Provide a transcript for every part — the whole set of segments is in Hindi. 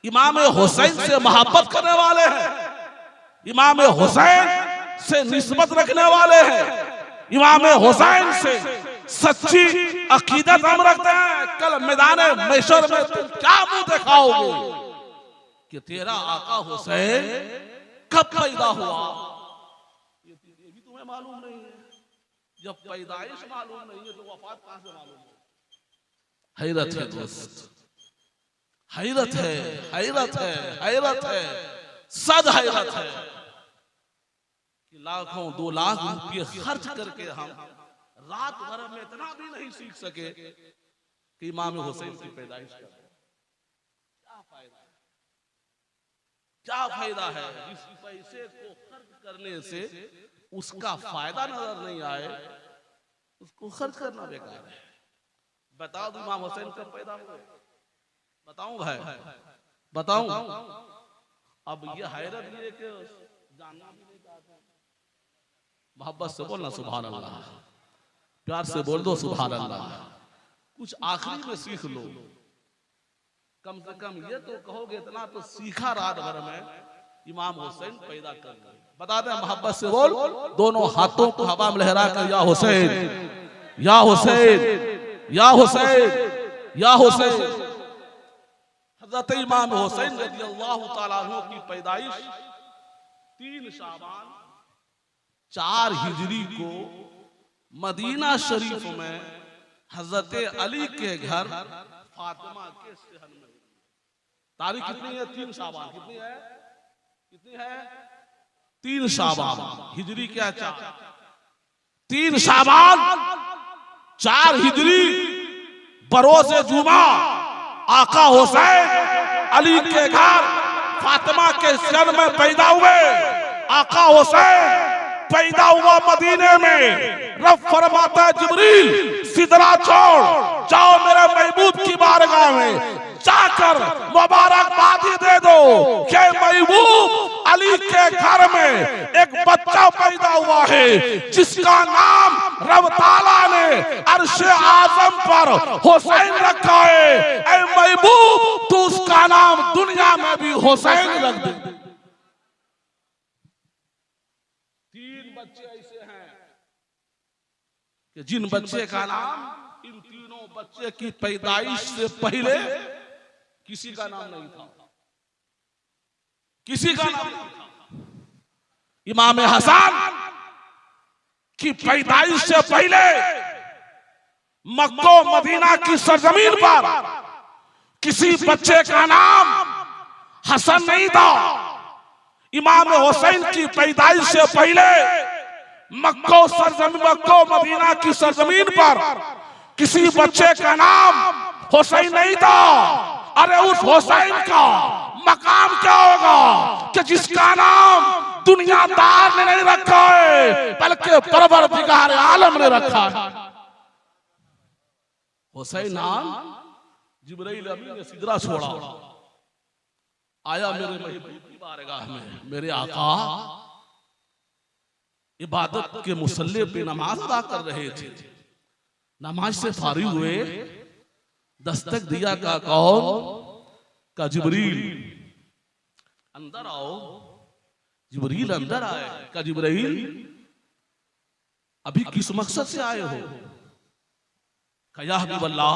इमाम हुसैन से मोहब्बत करने वाले हैं, इमाम हुसैन से निस्बत रखने वाले हैं, इमाम हुसैन से सच्ची अकीदत हम रखते हैं। कल मैदान महशर में तुम क्या मुंह दिखाओगे कि तेरा आका हुसैन कब पैदा हुआ, ये भी तुम्हें मालूम नहीं है। जब पैदाइश मालूम नहीं है तो वफात कहां से मालूम है? हैरत है दोस्त, हैरत है, हैरत है, हैरत है, सद हैरत है कि लाखों 2 लाख रुपये खर्च करके हम रात भर में इतना भी नहीं सीख सके कि इमाम हुसैन की पैदाइश कर। क्या फायदा है, क्या फायदा है? जिस पैसे को खर्च करने से उसका फायदा नजर नहीं आए उसको खर्च करना बेकार है। बता दो इमाम हुसैन कब पैदा हुए? बताऊं भाई, बताऊं? अब ये हैरत ये कि जानना भी नहीं चाहते। मोहब्बत से बोलना सुभान अल्लाह, प्यार से बोल दो सुभान अल्लाह। कुछ आखिरी में सीख लो, कम से कम ये तो कहोगे इतना तो सीखा रात भर में इमाम हुसैन पैदा कर गए। बता दें मोहब्बत से बोल, दोनों हाथों को हवा में लहरा कर या हुसैन, या हुसैन, या हुसैन, या हुसैन। हजरत इमाम हुसैन रज़ियल्लाहु ताला अन्हु की पैदाइश 3 शाबान 4 हिजरी को मदीना शरीफ में हजरत अली के घर फातिमा के सहन में। तारीख कितनी है? 3 शाबान। कितनी है? कितनी है? 3 शाबान। हिजरी क्या? 4। 3 शाबान 4 हिजरी बरोज़े जुमा आका हुसैन अली के घर फातिमा के सहन में पैदा हुए। आका हुसैन पैदा हुआ मदीने में। रब फरमाता है जिब्रील सिदरा छोड़ जाओ मेरे महबूब की बारगाह में जाकर मुबारकबादी दे दो कि महबूब अली के घर में एक बच्चा पैदा हुआ है जिसका नाम रब ताला ने अर्श आजम पर हुसैन रखा है। ऐ महबूब तू उसका नाम दुनिया में भी हुसैन रख दे। 3 बच्चे ऐसे हैं कि जिन बच्चे का नाम इन तीनों बच्चे की पैदाइश से पहले किसी का नाम नहीं था, किसी का नाम नहीं था। इमाम हसन की पैदाइश से पहले मक्का मदीना की सरजमीन पर किसी बच्चे का नाम हसन नहीं था। इमाम हुसैन की पैदाइश से पहले मक्का मदीना की सरजमीन पर किसी बच्चे का नाम हुसैन नहीं था। अरे उस हुसैन का मकाम क्या होगा कि जिसका नाम दुनियादार ने नहीं रखा है बल्कि परवरदिगार आलम ने रखा है। हुसैन नाम जिब्राइल अमीन ने सिदरा छोड़ा, आया मेरे महबूब की बारगाह में। मेरे आका इबादत के मुसल्ले पे नमाज अदा कर रहे थे। नमाज से फारिग हुए, दस्तक दिया का कौन? का जिब्रील, अंदर आओ। जिब्रील अंदर आए। का जिब्रील अभी किस मकसद से आए हो? का या हबीब अल्लाह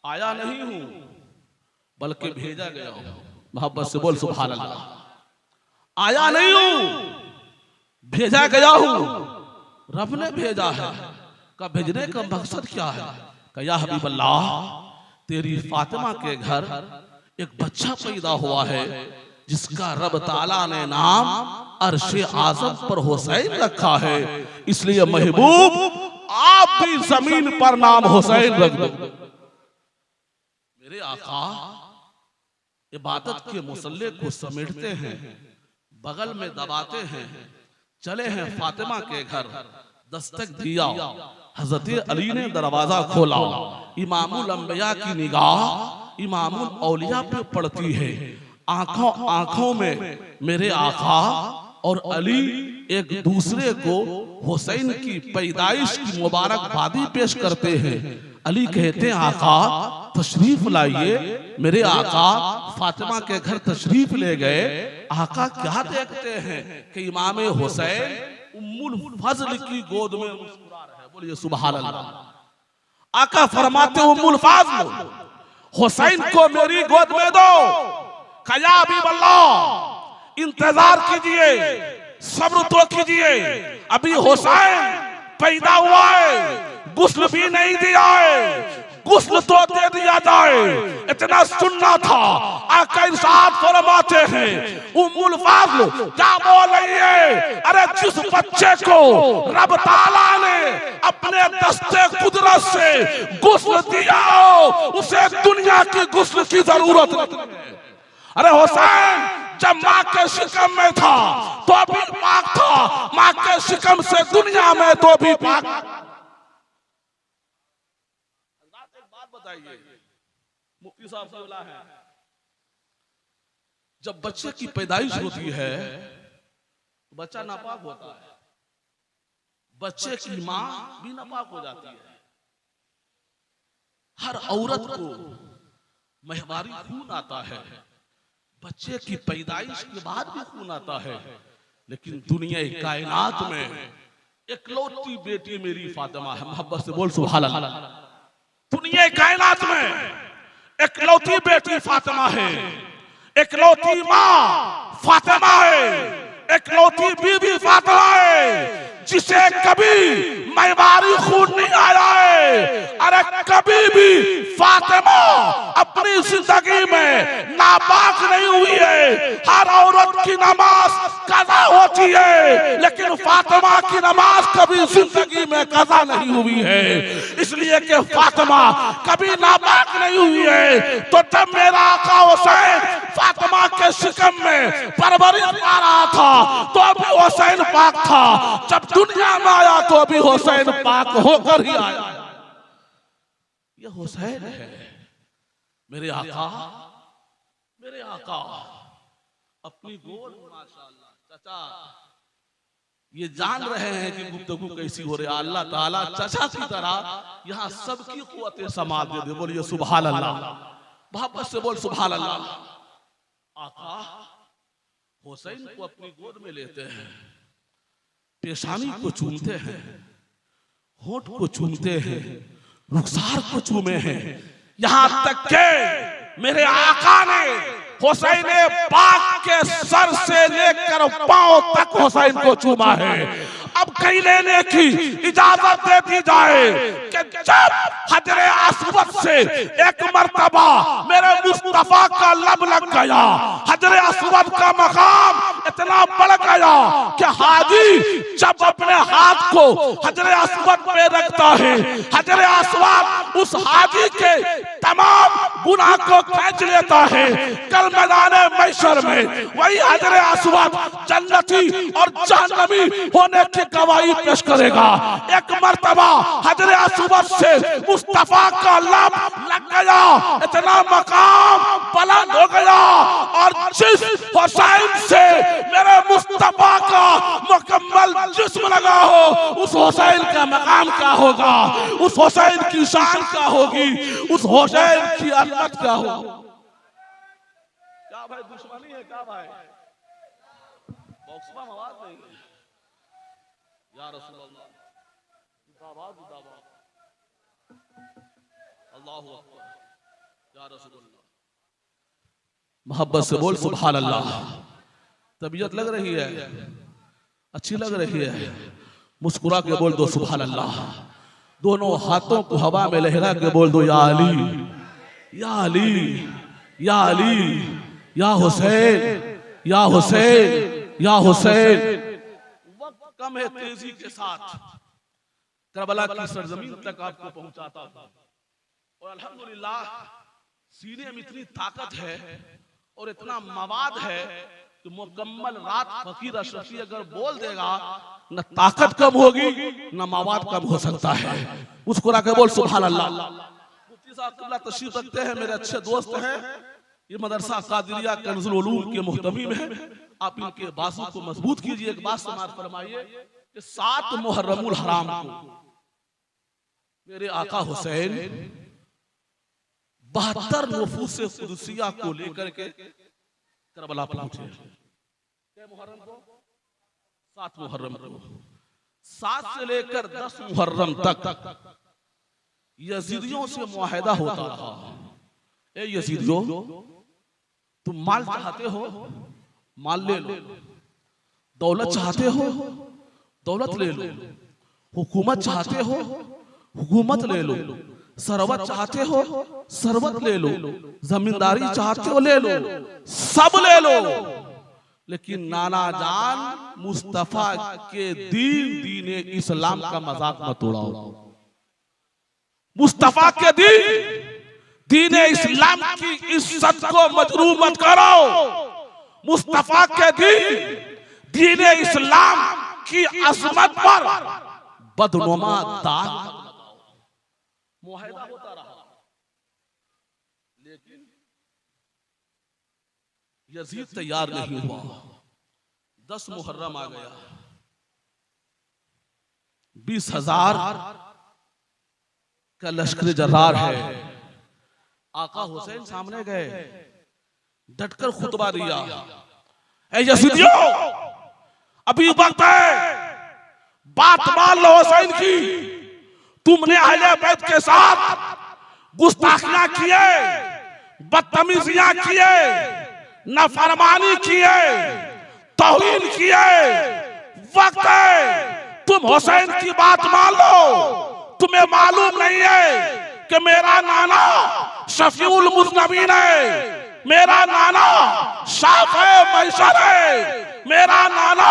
आया नहीं हूं बल्कि भेजा गया हूं। मोहब्बत से बोल सुभान अल्लाह। आया नहीं हूं भेजा गया हूं, रब ने भेजा है। का भेजने का मकसद क्या है? का या हबीब अल्लाह तेरी फातिमा के घर एक बच्चा पैदा हुआ है जिसका रब ताला ने नाम अर्शे आजम पर हुसैन रखा है, इसलिए महबूब आप भी जमीन पर नाम हुसैन रख दो। मेरे आका इबादत के मुसल्ले को समेटते हैं, बगल में दबाते हैं, चले हैं फातिमा के घर। दस्तक दिया, हजरत अली ने दरवाजा खोला। इमामुल अंबिया की निगाह इमामुल औलिया पे पड़ती है। आंखों में मेरे आका और अली एक दूसरे को हुसैन की पैदाइश की मुबारकबादी पेश करते हैं। अली कहते हैं आका तशरीफ लाइए। मेरे आका फातिमा के घर तशरीफ ले गए। आका क्या देखते हैं कि इमाम हुसैन उम्मुल फजल की गोद में मुस्कुरा रहे। बोलिए सुभान अल्लाह। आका फरमाते उम्मुल फजल हुसैन को मेरी गोद में दो। कया अभी अल्लाह इंतजार कीजिए, सब्र तो कीजिए, अभी हुसैन पैदा हुआ है, गुस्ल भी नहीं दिया है, गुस्ल तो दे दिया जाए, इतना सुनना था। आका इरशाद फरमाते हैं उम्मुल फजल क्या बोल रही है? अरे जिस बच्चे को रब ताला ने अपने दस्ते कुदरत से गुस्ल दिया हो उसे दुनिया की गुस्ल की जरूरत नहीं है। अरे हुसैन जब माँ के शिकम में था तो भी पाक था, माँ के शिकम से दुनिया में तो भी पाक। बताइए मुफ्ती साहब से बोला है जब बच्चे की पैदाइश होती है बच्चा नापाक होता है, बच्चे की मां भी नापाक हो जाती है। हर औरत को महवारी खून आता है, बच्चे की पैदाइश के बाद भी खून आता है, लेकिन दुनिया कायनात में इकलौती बेटी मेरी फातिमा है। मोहब्बत से बोल सुभान अल्लाह। दुनिया कायनात में इकलौती बेटी फातिमा है, इकलौती माँ फातिमा है, इकलौती बीबी फातिमा है जिसे कभी महवारी खून नहीं आया है। अरे कभी भी फातिमा अपनी जिंदगी में नापाक नहीं हुई है। हर औरत की नमाज कज़ा होती है, लेकिन फातिमा की नमाज कभी जिंदगी में कज़ा नहीं हुई है, इसलिए कि फातिमा कभी नापाक नहीं हुई है। तो जब मेरा आका हुसैन फातिमा के शिकम में परवरिश पा रहा था तो भी हुसैन पाक था, जब दुनिया में आया तो भी हुसैन पाक होकर ही आया। ये हुसैन है मेरे आका, मेरे आका अपनी गोद। माशाअल्लाह चाचा ये जान रहे हैं कि गुफ्तगू कैसी हो रही है। अल्लाह ताला चाचा की तरह यहाँ सबकी कुव्वतें समाल दे दे। बोलिए सुभान अल्लाह। मोहब्बत से बोल सुभान अल्लाह। आका हुसैन को अपनी गोद में लेते हैं, पेशानी को चूमते हैं, होठ को चूमते हैं, रुखसार को चूमे हैं, यहाँ तक के मेरे आका ने हुसैन पाक के सर से लेकर पांव तक हुसैन को चूमा है। अब कहीं लेने की इजाजत दे दी जाए कि जब हजरे अस्वद से एक मर्तबा मेरे मुस्तफा का लब लग गया, हजरे अस्वद का मकाम इतना बढ़ गया कि हाजी जब अपने हाथ को हजरे अस्वद पे रखता है, हजरे अस्वद उस हाजी के तमाम गुनाह को खींच लेता है। कल मैदाने महशर में वही हजरे अस्वद जन्नती और जहन्नमी होने की गवाही पेश करेगा। एक मर्तबा हजरे अस्वद से मुस्तफा का लब लग गया, इतना मकाम बुलंद हो गया, और जिस हुसैन से मेरे मुस्तफा का मुकम्मल जिस्म लगा हो उस हुसैन का मकाम क्या होगा, उस हुसैन की शान क्या होगी, उस हुसैन की अजमत क्या होगी। क्या भाई दुश्मनी है क्या भाई? बॉक्स में आवाज नहीं है। या रसूल अल्लाह जिंदाबाद जिंदाबाद, अल्लाहु अकबर, या रसूल अल्लाह। मोहब्बत से बोल सुभान अल्लाह। तबीयत लग रही है, अच्छी लग रही है, मुस्कुरा के बोल दो सुभान अल्लाह। दोनों हाथों को हवा में लहरा के बोल दो या अली या अली या अली या हुसैन या हुसैन या हुसैन। वक्त कम है, तेजी के साथ करबला की सरजमीन तक आपको पहुंचाता हूं, और अल्हम्दुलिल्लाह सीने में इतनी ताकत है और इतना मवाद है कि मुकम्मल रात फकीर अशरफी अगर बोल देगा न ताकत कम होगी न मवाद कम हो सकता है। मुस्कुरा के बोल सुभान अल्लाह। मुफ्ती साहब किबला तशरीफ रखते हैं, मेरे अच्छे दोस्त हैं, ये मदरसा कादिरिया कंजुल उलूम के मुहतमिम है। आप इनके बाजू को मजबूत कीजिए। एक बात समाज फरमाइए कि 7 मुहर्रमुल हराम को मेरे आका हुसैन 72 नफूस कुदसिया को लेकर के करबला पहुंचे। मुहर्रम को 7 मुहर्रम को 7 से लेकर 10 मुहर्रम तक यजीदियों से मुआहिदा होता रहा। ए यजीदियों, तुम माल चाहते हो, माल ले लो। दौलत चाहते हो, दौलत ले लो। हुकूमत चाहते हो, हुकूमत ले लो। सरवत चाहते हो, सरवत ले लो। जमींदारी चाहते हो, ले लो, सब ले लो। लेकिन नाना जान मुस्तफा के दीन इस्लाम का मजाक मत उड़ाओ। मुस्तफा के दीन इस्लाम की इज्जत को मजरूह मत करो। मुस्तफा के दीन इस्लाम की अजमत पर बदनुमा दाग मुआहिदा होता रहा। लेकिन यजीद तैयार नहीं हुआ। 10 मुहर्रम आ गया, 20,000 का लश्कर जर्रार है। आका हुसैन सामने गए, डटकर खुतबा दिया। ऐ यजीदियों, अभी वक्त है, बात मान लो हुसैन की। तुमने अहले बैत के साथ गुस्ताखियां किए, बदतमीजियां किए, नाफरमानी किए, तौहीन किए। वक्त है तुम हुसैन की बात मान लो। तुम्हें मालूम नहीं है कि मेरा नाना शफीउल मुज़नबीन है, मेरा नाना शाफ़े महशर है, मेरा नाना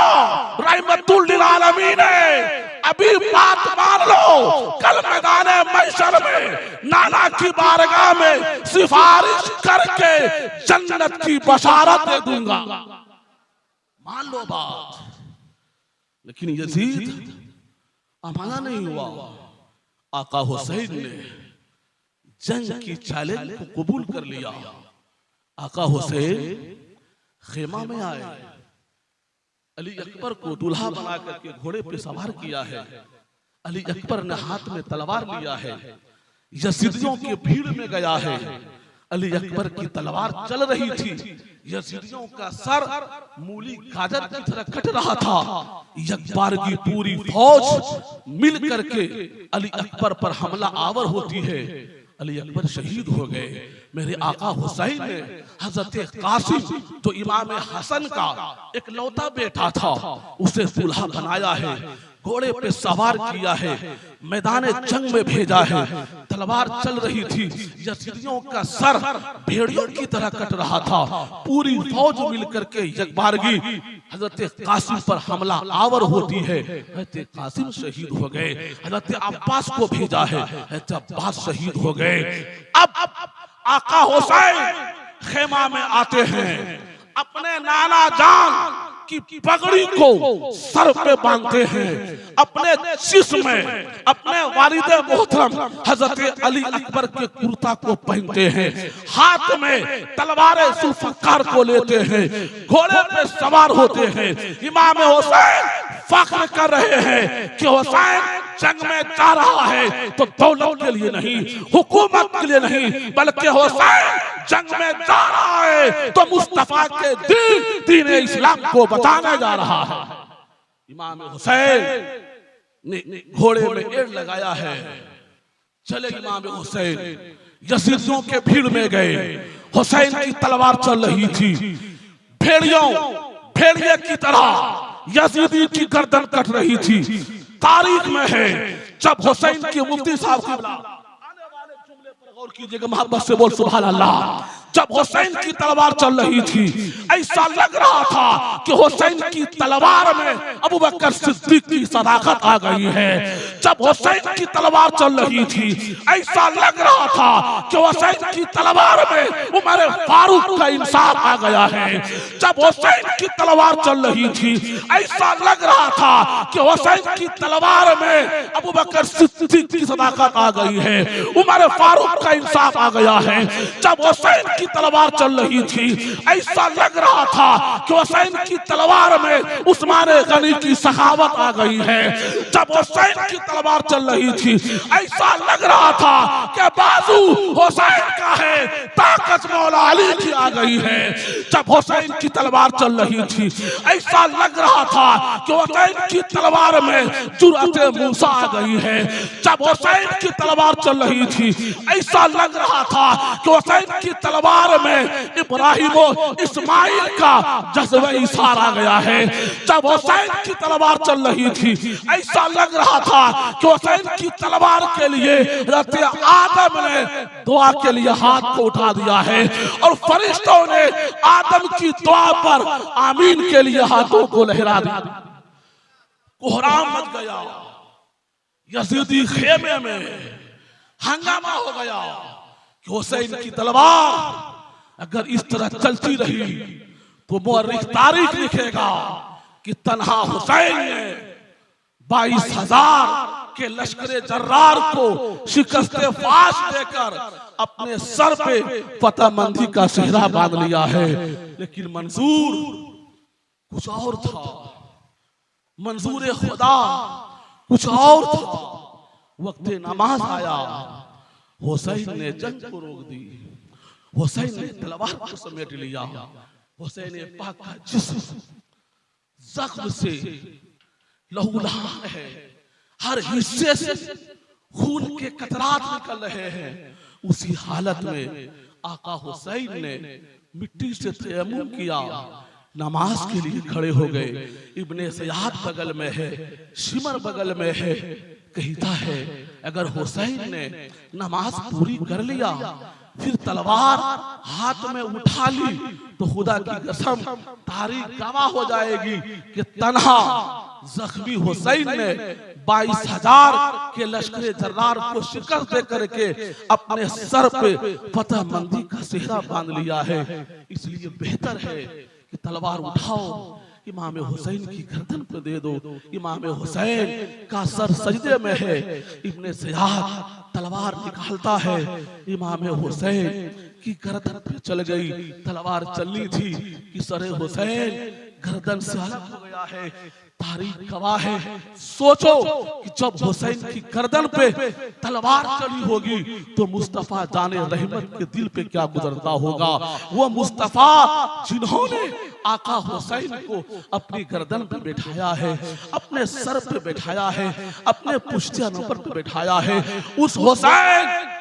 रहमतुल लिल आलमीन है। अभी बात मान लो, कल मैदान महशर में नाना की बारगाह में सिफारिश करके जन्नत की बशारत दे दूंगा। मान लो बात। लेकिन यजीद अमाना नहीं हुआ। आका हुसैन ने जंग की चैलेंज को कबूल कर लिया। आका हुसैन खेमा में आए, अली अकबर को दूल्हा बना करके घोड़े पे सवार किया है। अली अकबर ने हाथ में तलवार लिया है, यजीदियों की भीड़ में गया है। अली अकबर की तलवार चल रही थी, यजीदियों का सर मूली गाजर की तरह कट रहा था। अकबर की पूरी फौज मिल करके अली अकबर पर हमला आवर होती है। अली अकबर शहीद हो गए। मेरे आका हुसैन ने हजरत कासिम, जो इमाम हसन का एक लौता बेटा था, उसे दूल्हा बनाया है, घोड़े पे सवार किया है, मैदान जंग में भेजा है। तलवार चल रही थी, यजीदियों का सर भेड़ियों की तरह कट रहा था। पूरी फौज मिलकर के यकबारगी हजरत कासिम पर हमला आवर होती है। हजरत कासिम शहीद हो गए। हजरत अब्बास को भेजा है, हजरत अब्बास शहीद हो गए। अब आका हुसैन खेमा में आते हैं, अपने नाना जान की पगड़ी को सर पे बांधते हैं, अपने जिस्म में अपने वालिद मोहतरम हजरत अली अकबर के कुर्ता को पहनते हैं, हाथ में तलवार जुल्फकार को लेते हैं, घोड़े पे सवार होते हैं। इमाम हुसैन फख्र कर रहे हैं कि हुसैन जंग में जा रहा है तो दौलत के लिए नहीं, हुकूमत के लिए नहीं, बल्कि हुसैन जंग में जा रहा है तो मुस्तफा के दीन इस्लाम को बताने जा रहा है। इमाम हुसैन ने घोड़े में एड़ लगाया है, चले इमाम हुसैन यजीदियों के भीड़ में गए। हुसैन की तलवार चल रही थी, भेड़िए की तरह यजीदी की गर्दन कट रही थी। तारीख में है, जब हुसैन की मुफ्ती साहब की आने वाले जुमले पर गौर कीजिएगा, मोहब्बत से बोल सुभान अल्लाह। जब हुसैन की तलवार चल रही थी, ऐसा लग रहा था कि हुसैन की तलवार में अबू बकर सिद्दीक की सदाकत आ गई है। जब हुसैन की तलवार चल रही थी, ऐसा लग रहा था कि हुसैन की तलवार में उमर फारूक का इंसाफ आ गया है। जब हुसैन की तलवार चल रही थी, ऐसा लग रहा था कि हुसैन की तलवार में अबू बकर सिद्दीक की सदाकत आ गई है, उमर फारूक का इंसाफ आ गया है। जब हुसैन की तलवार चल रही थी, ऐसा लग रहा था कि हुसैन की तलवार में उस्मान गनी की सखावत आ गई है। जब हुसैन की तलवार चल रही थी, ऐसा लग रहा था कि बाजू हुसैन का है, ताकत मौला अली की आ गई है। जब हुसैन की तलवार चल रही थी, ऐसा लग रहा था कि हुसैन की तलवार में जुर्अत मूसा आ गई है। जब हुसैन की तलवार चल रही थी, ऐसा लग रहा था कि हुसैन की तलवार में इब्राहिम और इस्माइल का जज्बा इशारा आ गया है। जब हुसैन की तलवार चल रही थी, ऐसा लग रहा था कि हुसैन की तलवार के लिए हज़रत आदम ने दुआ के लिए हाथ को उठा दिया है और फरिश्तों ने आदम की दुआ पर आमीन के लिए हाथों को लहरा दिया। कोहराम मच गया, यजीदी खेमे में हंगामा हो गया कि हुसैन की तलवार अगर इस तरह चलती रही तो मुअर्रिख तारीख लिखेगा कि तन्हा हुसैन ने 22,000 के लश्करे जर्रार को शिकस्ते फाश देकर अपने सर पे फतहमंदी का सेहरा बांध लिया है। लेकिन मंजूर कुछ और था, मंजूर खुदा कुछ और था। वक्त नमाज आया, हुसैन ने जंग को रोक दी, हुसैन ने तलवार को समेट लिया। हुसैन पाक का जिस्म जख्म से लहूलुहान है, हर हिस्से से खून के कतरात निकल रहे हैं। उसी हालत में आका हुसैन ने मिट्टी से तयम्मुम किया, नमाज के लिए खड़े हो गए। इब्ने ज़ियाद बगल में है, शिमर बगल में है। कहता है अगर हुसैन ने नमाज पूरी कर लिया, फिर तलवार हाथ में उठा ली, तो खुदा की कसम तारीख गवाह हो जाएगी कि तन्हा जख्मी हुसैन ने 22,000 के लश्करे जर्रार को शिकस्त दे करके अपने सर पे फतहमंदी का सेहरा बांध लिया है। इसलिए बेहतर है कि तलवार उठाओ, इमाम हुसैन की गर्दन पे दे दो। इमाम हुसैन का सर सजदे में है। इब्ने ज़ियाद तलवार निकालता है, इमाम हुसैन की गर्दन पे चल गई। तलवार चलनी थी कि सर हुसैन गर्दन से अलग हो गया है। तारीख गवाह है। सोचो कि जब हुसैन की गर्दन पे तलवार चली होगी तो मुस्तफा जाने रहमत के दिल पे क्या गुजरता होगा। वो मुस्तफा जिन्होंने आका हुसैन को अपनी गर्दन पे बैठाया है, अपने सर पे बैठाया है, अपने पुश्ते नंबर पे बैठाया है, उस हुसैन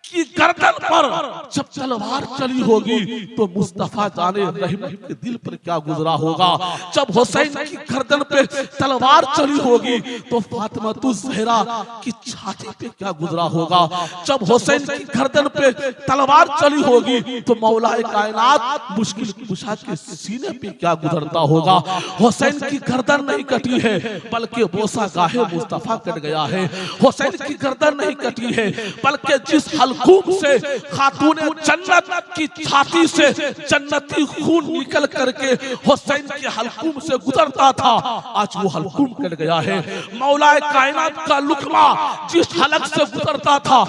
की गर्दन पर जब तलवार चली होगी तो मुस्तफा जाने रहमत के दिल पर क्या गुजरा होगा। जब हुसैन की गर्दन पे तलवार चली होगी तो फातिमा ज़हरा की छाती पे क्या गुजरा होगा। जब हुसैन की गर्दन पे तलवार चली होगी तो मौला कायनात मुश्किल कुशा के सीने पे क्या गुजरता होगा। हुसैन की गर्दन नहीं कटी है बल्कि बोसा गाहे मुस्तफा कट गया है। हुसैन की गर्दन नहीं कटी है बल्कि जिस हल्कूम से खातून जन्नत की छाती से जन्नती खून निकल करके हुसैन के हल्कूम से गुजरता था, आज वो हल्कूम कट गया है। मौला कायनात का लुकमा जिस हलक से गुजरता था,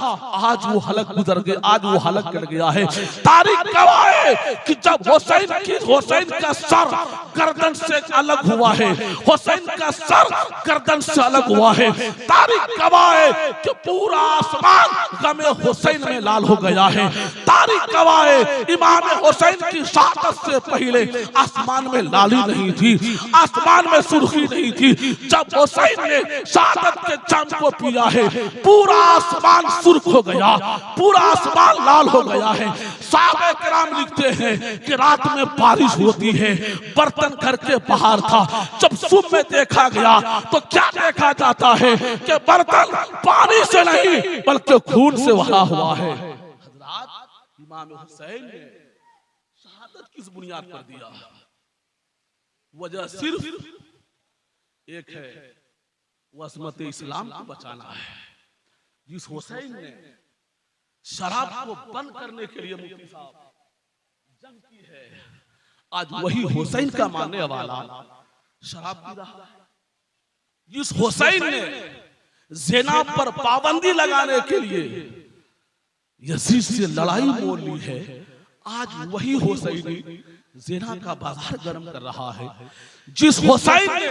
आज वो हलक गुजर गया, आज वो हलक कट गया है। तारीख गवाह है कि जब हुसैन का सर गर्दन से अलग हुआ है, हुसैन का सर गर्दन से अलग हुआ है। तारीख गवाह है कि पूरा आसमान गमे हुसैन में लाल हो गया है। तारीख गवाह है इमाम हुसैन की शहादत से पहले आसमान में लाली नहीं थी, आसमान में सुर्खी नहीं थी। जब हुसैन ने शहादत के जाम को पिया है पूरा आसमान सुर्ख हो गया, पूरा आसमान लाल हो गया है। साहबे किराम लिखते हैं कि रात में बारिश होती है, बर्तन घर के बाहर था। जब सुबह में देखा गया तो क्या देखा जाता है कि बर्तन पानी से नहीं बल्कि खून से भरा हुआ है। हज़रात इमाम हुसैन ने शहादत किस बुनियाद पर दिया? वजह सिर्फ एक है, वसमत इस्लाम को बचाना है। जिस हुसैन ने शराब को बंद करने के लिए मुफ्ती साहब जंग की है, आज वही हुसैन का मानने वाला शराब पी रहा है। जिस हुसैन ने ज़िना पर पाबंदी लगाने के लिए यजीद से लड़ाई मोल ली है, आज वही हुसैन ज़िना का बाजार गर्म कर रहा है। जिस हुसैन ने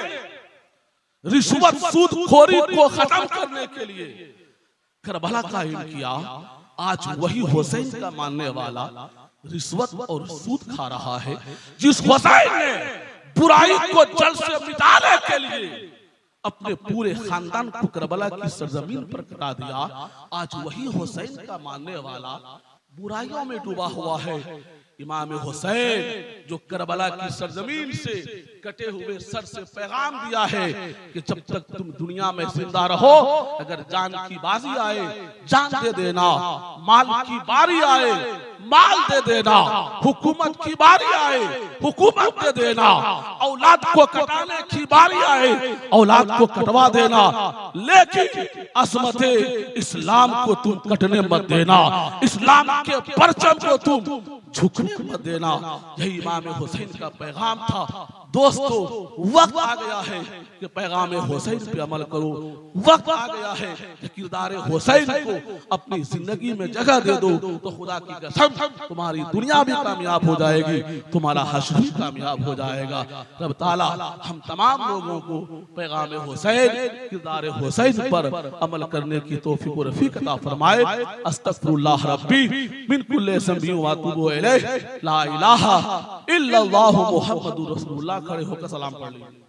रिश्वत सूदखोरी को खत्म करने के लिए करबला कायम किया। आज वही हुसैन का मानने वाला रिश्वत और सूद खा रहा है। जिस हुसैन ने बुराई को जड़ से मिटाने के लिए अपने पूरे खानदान को करबला की सरजमीन पर कटा दिया, आज वही हुसैन का मानने वाला बुराइयों में डूबा हुआ है। इमाम हुसैन जो करबला की सरजमीन से कटे हुए सर से पैगाम दिया है कि जब तक तुम दुनिया में जिंदा रहो, अगर जान की बाजी आए जान दे देना, माल की बारी आए माल दे देना, हुकूमत की बारी आए हुकूमत दे देना, औलाद को कटाने की बारी आए औलाद को कटवा देना, लेकिन असमत इस्लाम को तुम कटने मत देना, इस्लाम के परचम को तुम झुकने मत देना। यही इमाम हुसैन का पैगाम था। दोस्तों, वक्त आ गया है कि पैगाम हुसैन पे अमल करो। वक्त आ गया है कि किरदार हुसैन को अपनी जिंदगी में जगह दे दो, तो खुदा की कसम तुम्हारी दुनिया भी कामयाब हो जाएगी, तुम्हारा हश्र भी कामयाब हो जाएगा। रब ताला हम तमाम लोगों को पैगाम हुसैन, किरदार हुसैन पर अमल करने की तौफीक और रफीक अता फरमाए। अस्तगफिरुल्लाह रब्बी मिन कुल्ली ज़ंबि व अतूबु इलैह, ला इलाहा इल्लल्लाहु मुहम्मदुर रसूलुल्लाह। खड़े होकर सलाम पढ़ लीजिए।